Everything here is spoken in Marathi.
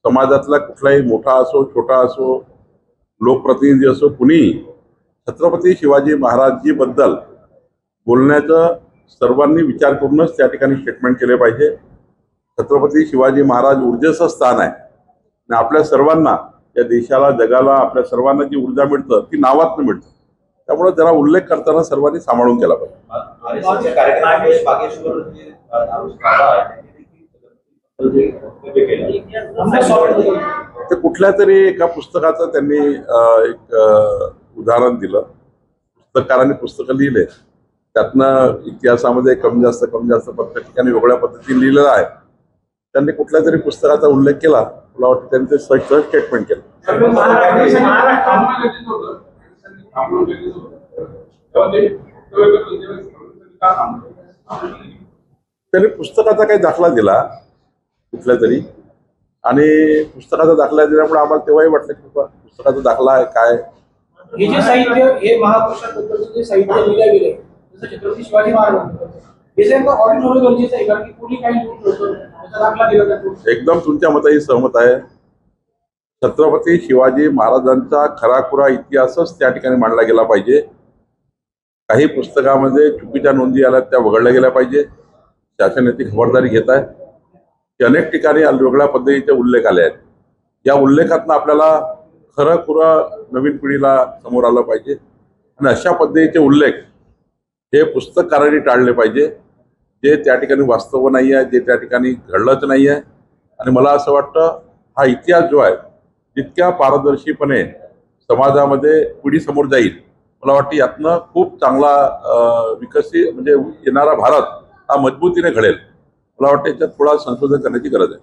समाजातला कुठलाही मोठा असो छोटा असो लोकप्रतिनिधी असो कुणी छत्रपती शिवाजी महाराजजी बद्दल बोलण्याचं सर्वांनी विचार करूनच त्या ठिकाणी स्टेटमेंट केले पाहिजे। छत्रपती शिवाजी महाराज ऊर्जेचं स्थान आहे आणि आपल्या सर्वांना या देशाला जगाला आपल्या सर्वांना जी ऊर्जा मिळतं ती नावातून मिळतं, त्यामुळे त्याला उल्लेख करताना सर्वांनी सांभाळून केला पाहिजे। ते कुठल्या तरी एका पुस्तकाचं त्यांनी एक उदाहरण दिलं। पुस्तकारांनी पुस्तकं लिहिले, त्यातनं इतिहासामध्ये कमी जास्त प्रत्येक ठिकाणी वेगळ्या पद्धतीने लिहिलेलं आहे। त्यांनी कुठल्या तरी पुस्तकाचा उल्लेख केला, मला वाटतं त्यांनी ते सहज स्टेटमेंट केलं। त्यांनी पुस्तकाचा काही दाखला दिला कुठल्या तरी, आणि पुस्तकाचा दाखला दिल्यामुळे आम्हाला तेव्हाही वाटलं की पुस्तकाचा दाखला आहे काय। हे जे साहित्य हे महापुरुषांबद्दलचं जे साहित्य लिहिलं गेलंय जसं छत्रपती शिवाजी महाराजांबद्दल हे जे ऑडिट होणं गरजेचं आहे, कारण की कोणी काही त्याचा दाखला दिला जातो। एकदम तुमच्या मताशी सहमत आहे। छत्रपती शिवाजी महाराजांचा खराखुरा इतिहासच त्या ठिकाणी मांडला गेला पाहिजे। काही पुस्तकामध्ये चुकीच्या नोंदी आल्या त्या वगळल्या गेल्या पाहिजे। शासन याची खबरदारी घेत आहे की अनेक ठिकाणी वेगळ्या पद्धतीचे उल्लेख आले आहेत। या उल्लेखातनं आपल्याला खरंखुरं नवीन पिढीला समोर आलं पाहिजे आणि अशा पद्धतीचे उल्लेख हे पुस्तककारांनी टाळले पाहिजे जे त्या ठिकाणी वास्तव नाही आहे, जे त्या ठिकाणी घडलंच नाही आहे। आणि मला असं वाटतं हा इतिहास जो आहे जितक्या पारदर्शीपणे समाजामध्ये पिढी समोर जाईल, मला वाटतं यातनं खूप चांगला विकसित म्हणजे येणारा भारत हा मजबूतीने घडेल। मला वाटतं याच्यात थोडा संशोधन करण्याची गरज आहे।